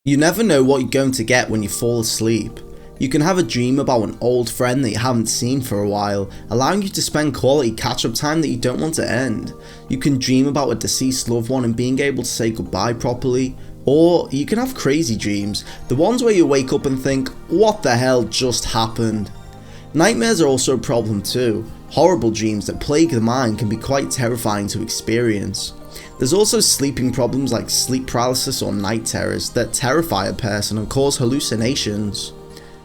You never know what you're going to get when you fall asleep. You can have a dream about an old friend that you haven't seen for a while, allowing you to spend quality catch-up time that you don't want to end. You can dream about a deceased loved one and being able to say goodbye properly. Or you can have crazy dreams, the ones where you wake up and think, what the hell just happened? Nightmares are also a problem too. Horrible dreams that plague the mind can be quite terrifying to experience. There's also sleeping problems like sleep paralysis or night terrors that terrify a person and cause hallucinations.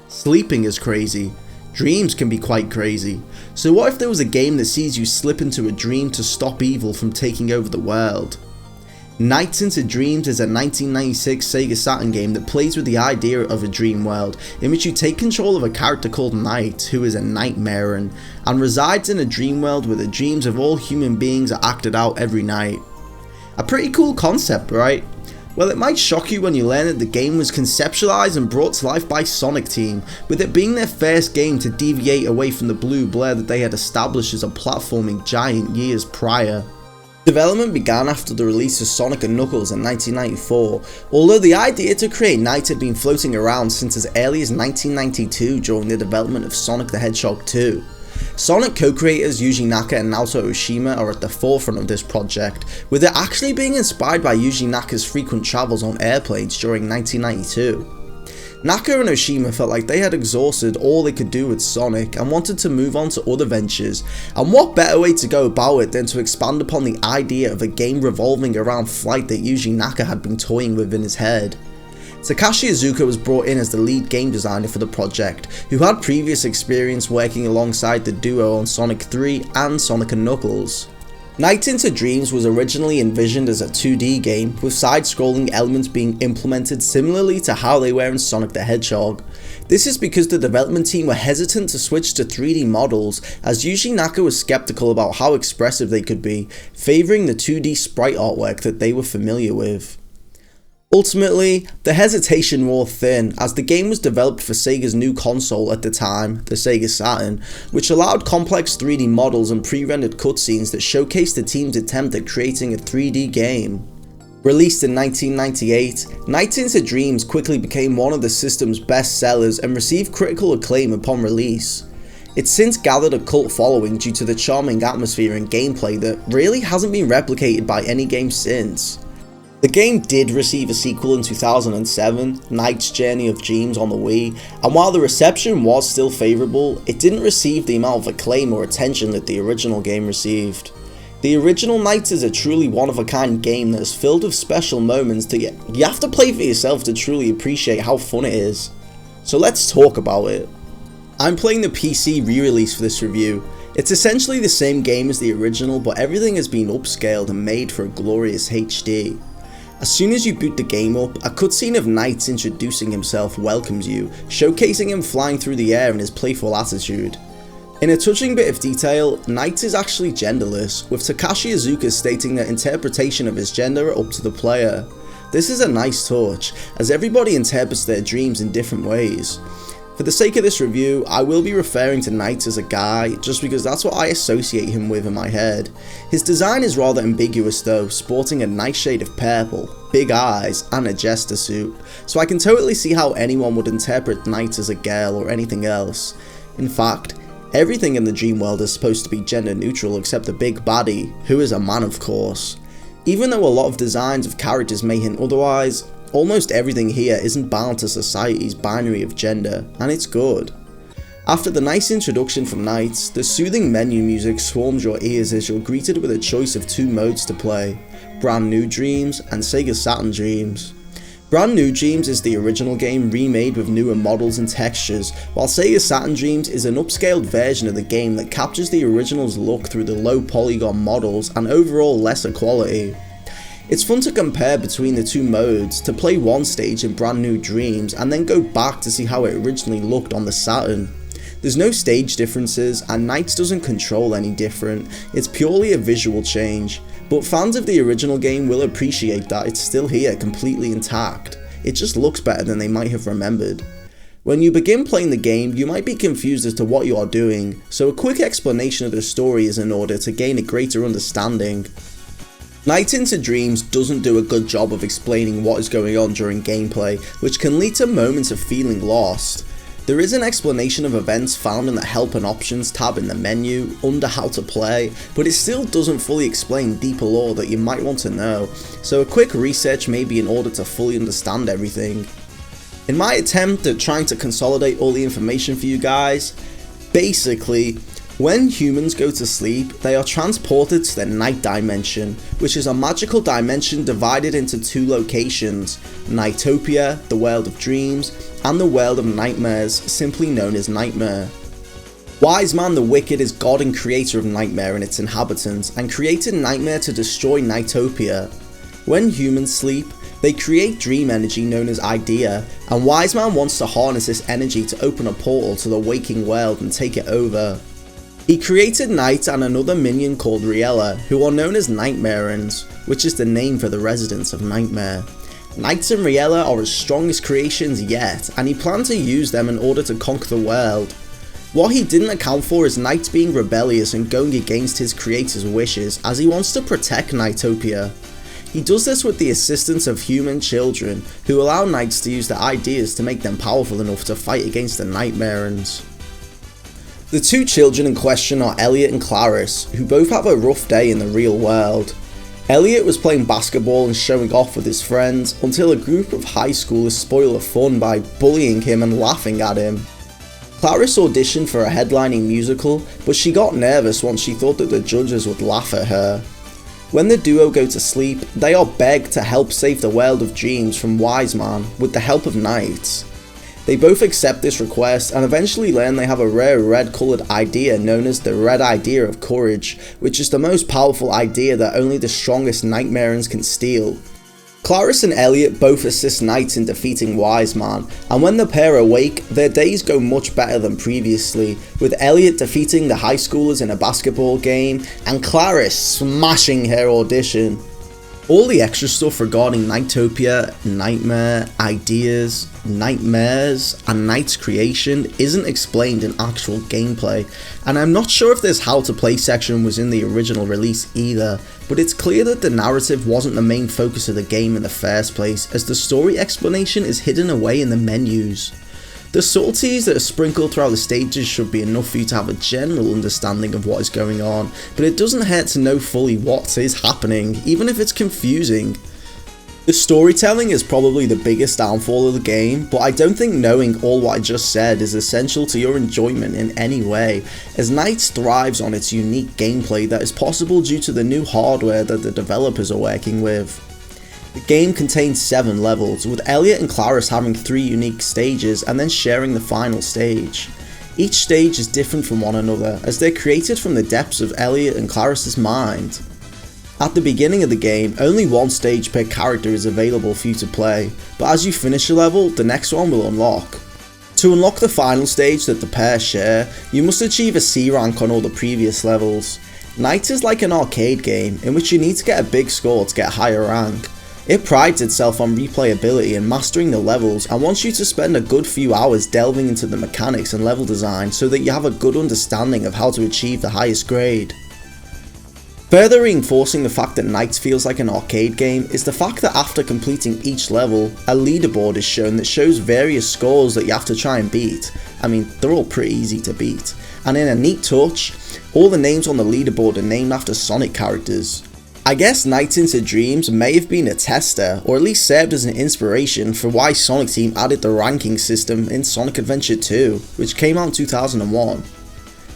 Sleeping is crazy. Dreams can be quite crazy. So what if there was a game that sees you slip into a dream to stop evil from taking over the world? Nights into Dreams is a 1996 Sega Saturn game that plays with the idea of a dream world in which you take control of a character called Night, who is a nightmare and resides in a dream world where the dreams of all human beings are acted out every night. A pretty cool concept, right? Well, it might shock you when you learn that the game was conceptualized and brought to life by Sonic Team, with it being their first game to deviate away from the blue blur that they had established as a platforming giant years prior. Development began after the release of Sonic & Knuckles in 1994, although the idea to create Night had been floating around since as early as 1992 during the development of Sonic the Hedgehog 2. Sonic co-creators Yuji Naka and Naoto Oshima are at the forefront of this project, with it actually being inspired by Yuji Naka's frequent travels on airplanes during 1992. Naka and Oshima felt like they had exhausted all they could do with Sonic and wanted to move on to other ventures, and what better way to go about it than to expand upon the idea of a game revolving around flight that Yuji Naka had been toying with in his head. Takashi Iizuka was brought in as the lead game designer for the project, who had previous experience working alongside the duo on Sonic 3 and Sonic & Knuckles. Night into Dreams was originally envisioned as a 2D game, with side-scrolling elements being implemented similarly to how they were in Sonic the Hedgehog. This is because the development team were hesitant to switch to 3D models, as Yuji Naka was skeptical about how expressive they could be, favouring the 2D sprite artwork that they were familiar with. Ultimately, the hesitation wore thin as the game was developed for Sega's new console at the time, the Sega Saturn, which allowed complex 3D models and pre-rendered cutscenes that showcased the team's attempt at creating a 3D game. Released in 1998, Night into Dreams quickly became one of the system's best sellers and received critical acclaim upon release. It's since gathered a cult following due to the charming atmosphere and gameplay that really hasn't been replicated by any game since. The game did receive a sequel in 2007, Night's Journey of Dreams on the Wii, and while the reception was still favourable, it didn't receive the amount of acclaim or attention that the original game received. The original Night is a truly one-of-a-kind game that is filled with special moments that you have to play for yourself to truly appreciate how fun it is. So let's talk about it. I'm playing the PC re-release for this review. It's essentially the same game as the original, but everything has been upscaled and made for a glorious HD. As soon as you boot the game up, a cutscene of Night introducing himself welcomes you, showcasing him flying through the air in his playful attitude. In a touching bit of detail, Night is actually genderless, with Takashi Iizuka stating that interpretation of his gender are up to the player. This is a nice touch, as everybody interprets their dreams in different ways. For the sake of this review, I will be referring to Night as a guy, just because that's what I associate him with in my head. His design is rather ambiguous though, sporting a nice shade of purple, big eyes, and a jester suit, so I can totally see how anyone would interpret Night as a girl or anything else. In fact, everything in the dream world is supposed to be gender neutral except the big baddie, who is a man of course. Even though a lot of designs of characters may hint otherwise, almost everything here isn't bound to society's binary of gender, and it's good. After the nice introduction from Night, the soothing menu music swarms your ears as you're greeted with a choice of two modes to play, Brand New Dreams and Sega Saturn Dreams. Brand New Dreams is the original game remade with newer models and textures, while Sega Saturn Dreams is an upscaled version of the game that captures the original's look through the low polygon models and overall lesser quality. It's fun to compare between the two modes, to play one stage in Brand New Dreams and then go back to see how it originally looked on the Saturn. There's no stage differences and Night doesn't control any different, it's purely a visual change, but fans of the original game will appreciate that it's still here completely intact. It just looks better than they might have remembered. When you begin playing the game, you might be confused as to what you are doing, so a quick explanation of the story is in order to gain a greater understanding. Night into Dreams doesn't do a good job of explaining what is going on during gameplay, which can lead to moments of feeling lost. There is an explanation of events found in the Help and Options tab in the menu under How to Play, but it still doesn't fully explain deeper lore that you might want to know, so a quick research may be in order to fully understand everything. In my attempt at trying to consolidate all the information for you guys, basically, when humans go to sleep, they are transported to the night dimension, which is a magical dimension divided into two locations, Nightopia, the world of dreams, and the world of nightmares, simply known as Nightmare. Wise Man the Wicked is god and creator of Nightmare and its inhabitants, and created Nightmare to destroy Nightopia. When humans sleep, they create dream energy known as Idea, and Wise Man wants to harness this energy to open a portal to the waking world and take it over. He created Night and another minion called Riella, who are known as Nightmarans, which is the name for the residents of Nightmare. Night and Riella are his strongest creations yet, and he planned to use them in order to conquer the world. What he didn't account for is Night being rebellious and going against his creator's wishes, as he wants to protect Nightopia. He does this with the assistance of human children, who allow Knights to use their ideas to make them powerful enough to fight against the Nightmarans. The two children in question are Elliot and Clarice, who both have a rough day in the real world. Elliot was playing basketball and showing off with his friends until a group of high schoolers spoil the fun by bullying him and laughing at him. Clarice auditioned for a headlining musical, but she got nervous once she thought that the judges would laugh at her. When the duo go to sleep, they are begged to help save the world of dreams from Wise Man with the help of Knights. They both accept this request and eventually learn they have a rare red coloured idea known as the Red Idea of Courage, which is the most powerful idea that only the strongest Nightmarans can steal. Clarice and Elliot both assist Knights in defeating Wise Man, and when the pair awake, their days go much better than previously, with Elliot defeating the high schoolers in a basketball game, and Clarice smashing her audition. All the extra stuff regarding Nightopia, Nightmare, ideas, nightmares, and Night's creation isn't explained in actual gameplay, and I'm not sure if this How to Play section was in the original release either, but it's clear that the narrative wasn't the main focus of the game in the first place, as the story explanation is hidden away in the menus. The subtleties that are sprinkled throughout the stages should be enough for you to have a general understanding of what is going on, but it doesn't hurt to know fully what is happening, even if it's confusing. The storytelling is probably the biggest downfall of the game, but I don't think knowing all what I just said is essential to your enjoyment in any way, as Knights thrives on its unique gameplay that is possible due to the new hardware that the developers are working with. The game contains 7 levels, with Elliot and Clarice having 3 unique stages and then sharing the final stage. Each stage is different from one another, as they're created from the depths of Elliot and Clarice's mind. At the beginning of the game, only one stage per character is available for you to play, but as you finish a level, the next one will unlock. To unlock the final stage that the pair share, you must achieve a C rank on all the previous levels. Night is like an arcade game, in which you need to get a big score to get a higher rank. It prides itself on replayability and mastering the levels, and wants you to spend a good few hours delving into the mechanics and level design so that you have a good understanding of how to achieve the highest grade. Further reinforcing the fact that Nights feels like an arcade game is the fact that after completing each level, a leaderboard is shown that shows various scores that you have to try and beat. I mean, they're all pretty easy to beat. And in a neat touch, all the names on the leaderboard are named after Sonic characters. I guess Night into Dreams may have been a tester, or at least served as an inspiration for why Sonic Team added the ranking system in Sonic Adventure 2, which came out in 2001.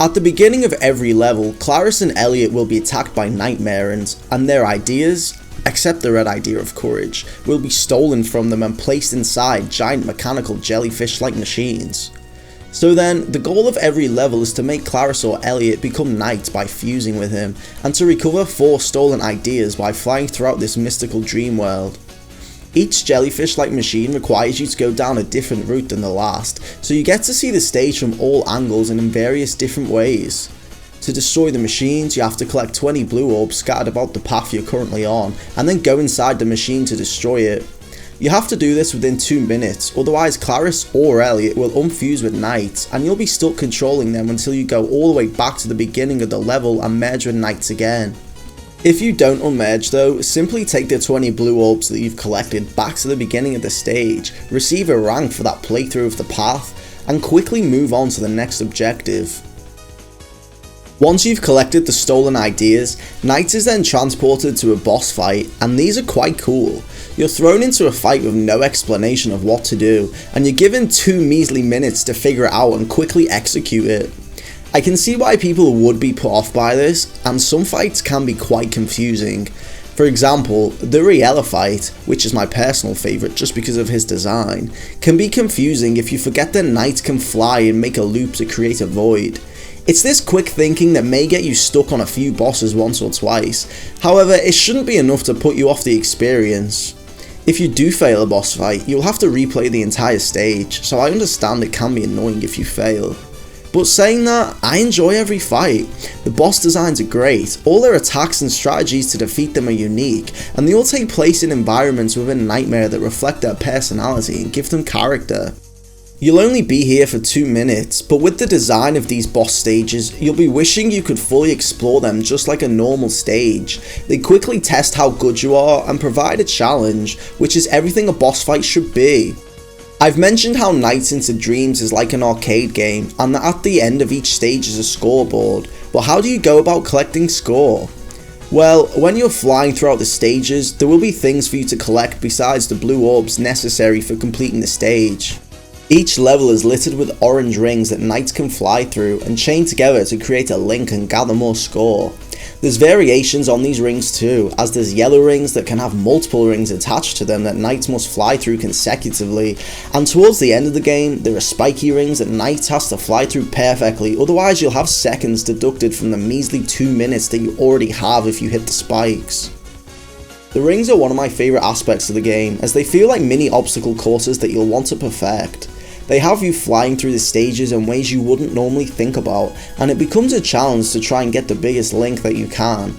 At the beginning of every level, Clarice and Elliot will be attacked by Nightmarans, and their ideas, except the Red Idea of Courage, will be stolen from them and placed inside giant mechanical jellyfish-like machines. So then, the goal of every level is to make Clarice or Elliot become Knights by fusing with him, and to recover 4 stolen ideas by flying throughout this mystical dream world. Each jellyfish-like machine requires you to go down a different route than the last, so you get to see the stage from all angles and in various different ways. To destroy the machines, you have to collect 20 blue orbs scattered about the path you're currently on, and then go inside the machine to destroy it. You have to do this within 2 minutes, otherwise Clarice or Elliot will unfuse with Knights, and you'll be stuck controlling them until you go all the way back to the beginning of the level and merge with Knights again. If you don't unmerge though, simply take the 20 blue orbs that you've collected back to the beginning of the stage, receive a rank for that playthrough of the path, and quickly move on to the next objective. Once you've collected the stolen ideas, Knight is then transported to a boss fight, and these are quite cool. You're thrown into a fight with no explanation of what to do, and you're given 2 measly minutes to figure it out and quickly execute it. I can see why people would be put off by this, and some fights can be quite confusing. For example, the Riella fight, which is my personal favourite just because of his design, can be confusing if you forget that Knight can fly and make a loop to create a void. It's this quick thinking that may get you stuck on a few bosses once or twice, however it shouldn't be enough to put you off the experience. If you do fail a boss fight, you'll have to replay the entire stage, so I understand it can be annoying if you fail. But saying that, I enjoy every fight. The boss designs are great, all their attacks and strategies to defeat them are unique, and they all take place in environments within Nightmare that reflect their personality and give them character. You'll only be here for 2 minutes, but with the design of these boss stages, you'll be wishing you could fully explore them just like a normal stage. They quickly test how good you are and provide a challenge, which is everything a boss fight should be. I've mentioned how Nights into Dreams is like an arcade game, and that at the end of each stage is a scoreboard, but how do you go about collecting score? Well, when you're flying throughout the stages, there will be things for you to collect besides the blue orbs necessary for completing the stage. Each level is littered with orange rings that Knights can fly through and chain together to create a link and gather more score. There's variations on these rings too, as there's yellow rings that can have multiple rings attached to them that Knights must fly through consecutively, and towards the end of the game there are spiky rings that Knights has to fly through perfectly, otherwise you'll have seconds deducted from the measly 2 minutes that you already have if you hit the spikes. The rings are one of my favourite aspects of the game, as they feel like mini obstacle courses that you'll want to perfect. They have you flying through the stages in ways you wouldn't normally think about, and it becomes a challenge to try and get the biggest link that you can.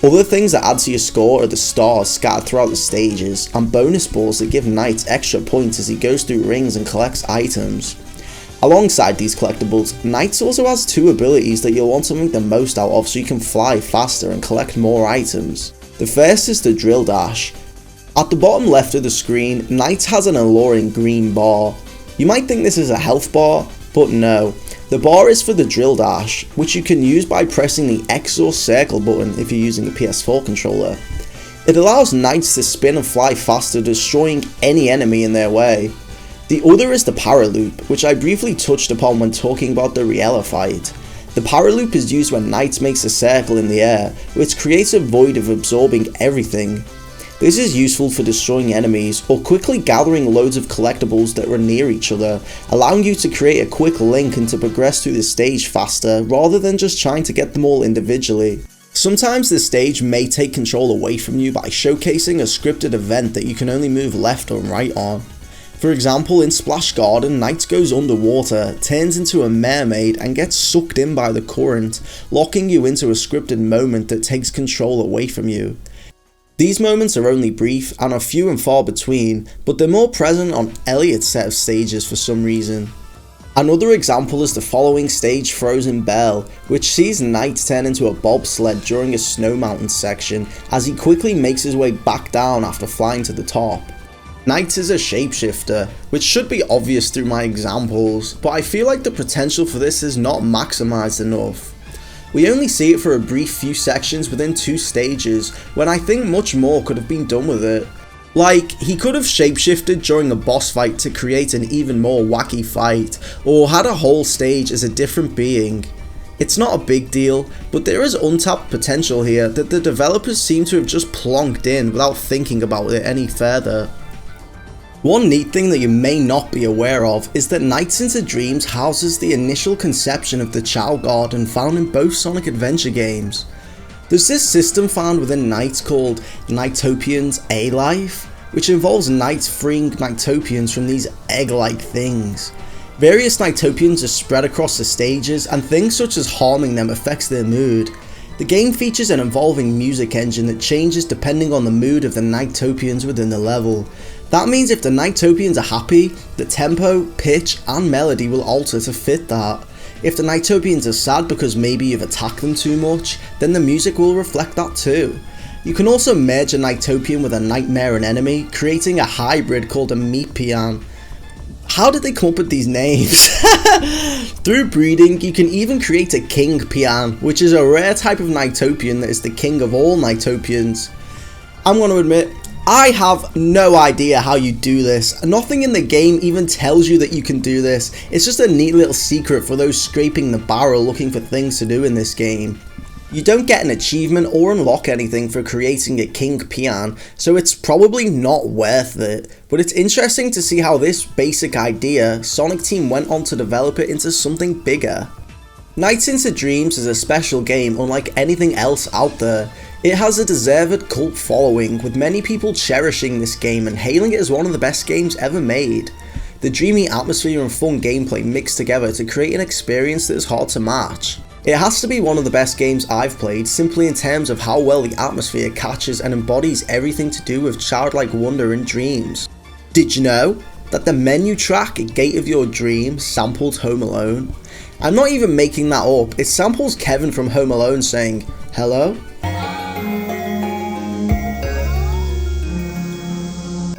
Other things that add to your score are the stars scattered throughout the stages, and bonus balls that give Knight extra points as he goes through rings and collects items. Alongside these collectibles, Knight also has 2 abilities that you'll want to make the most out of so you can fly faster and collect more items. The first is the drill dash. At the bottom left of the screen, Knight has an alluring green bar. You might think this is a health bar, but no. The bar is for the drill dash, which you can use by pressing the X or circle button if you're using a PS4 controller. It allows Knights to spin and fly faster, destroying any enemy in their way. The other is the paraloop, which I briefly touched upon when talking about the Riella fight. The paraloop is used when Knight makes a circle in the air, which creates a void of absorbing everything. This is useful for destroying enemies or quickly gathering loads of collectibles that are near each other, allowing you to create a quick link and to progress through the stage faster rather than just trying to get them all individually. Sometimes the stage may take control away from you by showcasing a scripted event that you can only move left or right on. For example, in Splash Garden, Knight goes underwater, turns into a mermaid and gets sucked in by the current, locking you into a scripted moment that takes control away from you. These moments are only brief and are few and far between, but they're more present on Elliot's set of stages for some reason. Another example is the following stage, Frozen Belle, which sees Knight turn into a bobsled during a snow mountain section as he quickly makes his way back down after flying to the top. Knight is a shapeshifter, which should be obvious through my examples, but I feel like the potential for this is not maximised enough. We only see it for a brief few sections within 2 stages, when I think much more could have been done with it. Like, he could have shapeshifted during a boss fight to create an even more wacky fight, or had a whole stage as a different being. It's not a big deal, but there is untapped potential here that the developers seem to have just plonked in without thinking about it any further. One neat thing that you may not be aware of is that Nights into Dreams houses the initial conception of the Chow Garden found in both Sonic Adventure games. There's this system found within Nights called Nightopian's A-Life, which involves Nights freeing Nightopians from these egg-like things. Various Nightopians are spread across the stages, and things such as harming them affects their mood. The game features an evolving music engine that changes depending on the mood of the Nightopians within the level. That means if the Nightopians are happy, the tempo, pitch and melody will alter to fit that. If the Nighttopians are sad because maybe you've attacked them too much, then the music will reflect that too. You can also merge a Nighttopian with a nightmare and enemy, creating a hybrid called a Meatpian. How did they come up with these names? Through breeding, you can even create a King Pian, which is a rare type of Nighttopian that is the king of all Nighttopians. I'm going to admit, I have no idea how you do this. Nothing in the game even tells you that you can do this. It's just a neat little secret for those scraping the barrel looking for things to do in this game. You don't get an achievement or unlock anything for creating a King Pian, so it's probably not worth it. But it's interesting to see how this basic idea, Sonic Team went on to develop it into something bigger. Nights into Dreams is a special game unlike anything else out there. It has a deserved cult following, with many people cherishing this game and hailing it as one of the best games ever made. The dreamy atmosphere and fun gameplay mixed together to create an experience that is hard to match. It has to be one of the best games I've played, simply in terms of how well the atmosphere catches and embodies everything to do with childlike wonder and dreams. Did you know that the menu track Gate of Your Dreams sampled Home Alone? I'm not even making that up, it samples Kevin from Home Alone saying, "Hello?"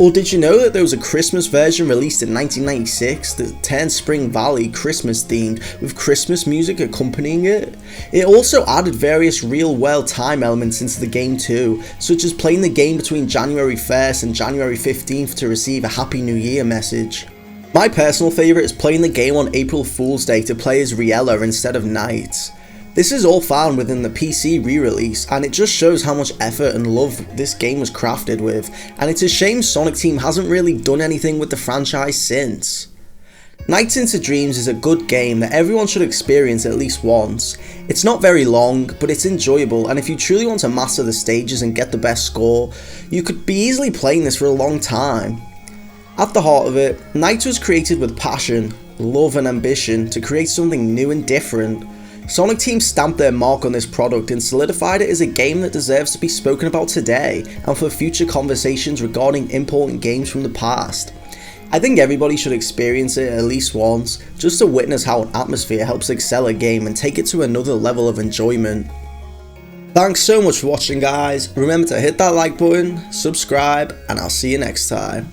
Or did you know that there was a Christmas version released in 1996 that turned Spring Valley Christmas themed with Christmas music accompanying it? It also added various real world time elements into the game too, such as playing the game between January 1st and January 15th to receive a Happy New Year message. My personal favourite is playing the game on April Fool's Day to play as Riella instead of Knight. This is all found within the PC re-release, and it just shows how much effort and love this game was crafted with, and it's a shame Sonic Team hasn't really done anything with the franchise since. Nights into Dreams is a good game that everyone should experience at least once. It's not very long, but it's enjoyable, and if you truly want to master the stages and get the best score, you could be easily playing this for a long time. At the heart of it, Nights was created with passion, love and ambition to create something new and different. Sonic Team stamped their mark on this product and solidified it as a game that deserves to be spoken about today and for future conversations regarding important games from the past. I think everybody should experience it at least once, just to witness how an atmosphere helps excel a game and take it to another level of enjoyment. Thanks so much for watching guys, remember to hit that like button, subscribe, and I'll see you next time.